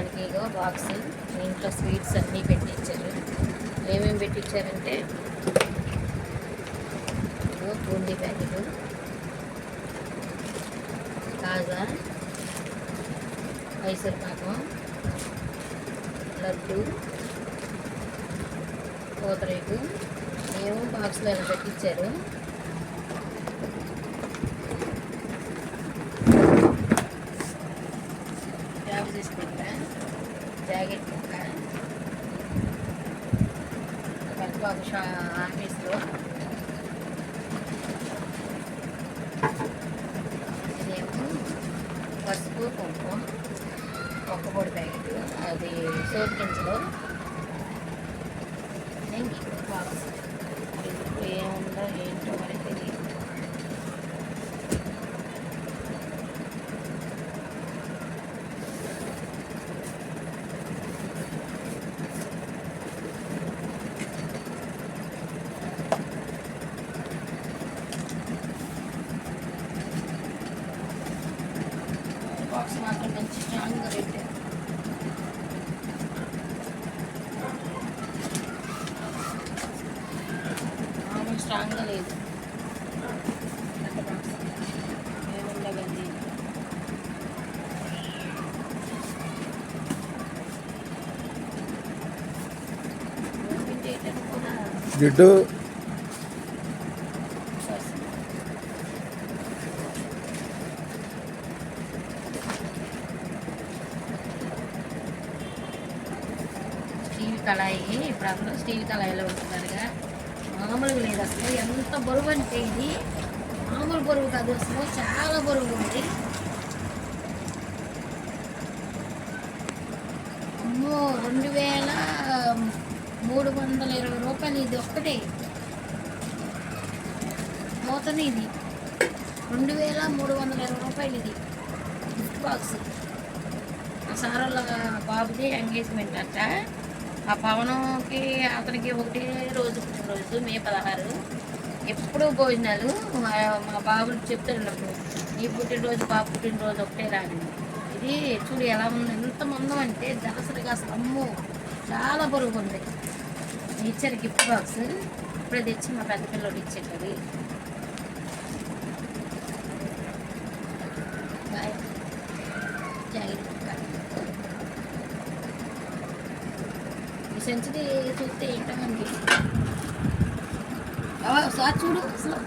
మనకి ఇగో బాక్స్ ఇంట్లో స్వీట్స్ అన్నీ పెట్టించారు. ఏమేమి పెట్టించారంటే ఇగో బూందీ ప్యాకెట్, కాజా, మైసూర్ పాకం, లడ్డు, పూతరేకు ఏమో బాక్స్లో ఇలా పెట్టించారు. జాబ్ చేసుకుంటా జాకెట్ ముక్క పెద్దబాబు ఆఫీస్లో ఇదేమో పసుపు కుంకుమ ఒక్కపొడి ప్యాకెట్, అది సోప్ కించలో బాక్స్. ఇప్పుడు ఏముందో ఏంటో మనకి తెలియదు. బాక్స్ మాత్రం మంచి స్ట్రాంగ్గా పెట్టారు. మామూలు స్ట్రాంగ్గా లేదు. ఏముండగండి జిడ్డు స్టీల్ కళాయి. ఇప్పుడు అసలు స్టీల్ కళాయిలో ఉంటున్నారుగా, మామూలుగా లేదు అసలు. ఎంత బరువు అంటే ఇది మామూలు బరువు కాదు, అసలు చాలా బరువు ఉంది. అమ్మో 2320 రూపాయలు ఇది ఒక్కటే. మూతనే ఇది 2320 రూపాయలు ఇది గిఫ్ట్ బాక్స్. ఆ సారోళ్ళ బాబుది ఎంగేజ్మెంట్ అంట. ఆ పవనంకి అతనికి ఒకటే రోజు పుట్టినరోజు మే 16. ఎప్పుడు భోజనాలు మా బాబుకి చెప్తాడు, నీ పుట్టినరోజు బాబు పుట్టినరోజు ఒకటే రాని. ఇది చూడు ఎలా ఉంది, ఎంత మందం అంటే దళసరిగా అసలు. అమ్మో చాలా బరువు ఉంది. ఇచ్చారు గిఫ్ట్ బాక్స్. ఇప్పుడే తెచ్చి మా పెద్ద పిల్లలు ఇచ్చేటది. జాకెట్ ఈ సెంచరీ చూస్తే ఏంటో మనకి సార్ చూడు అసలు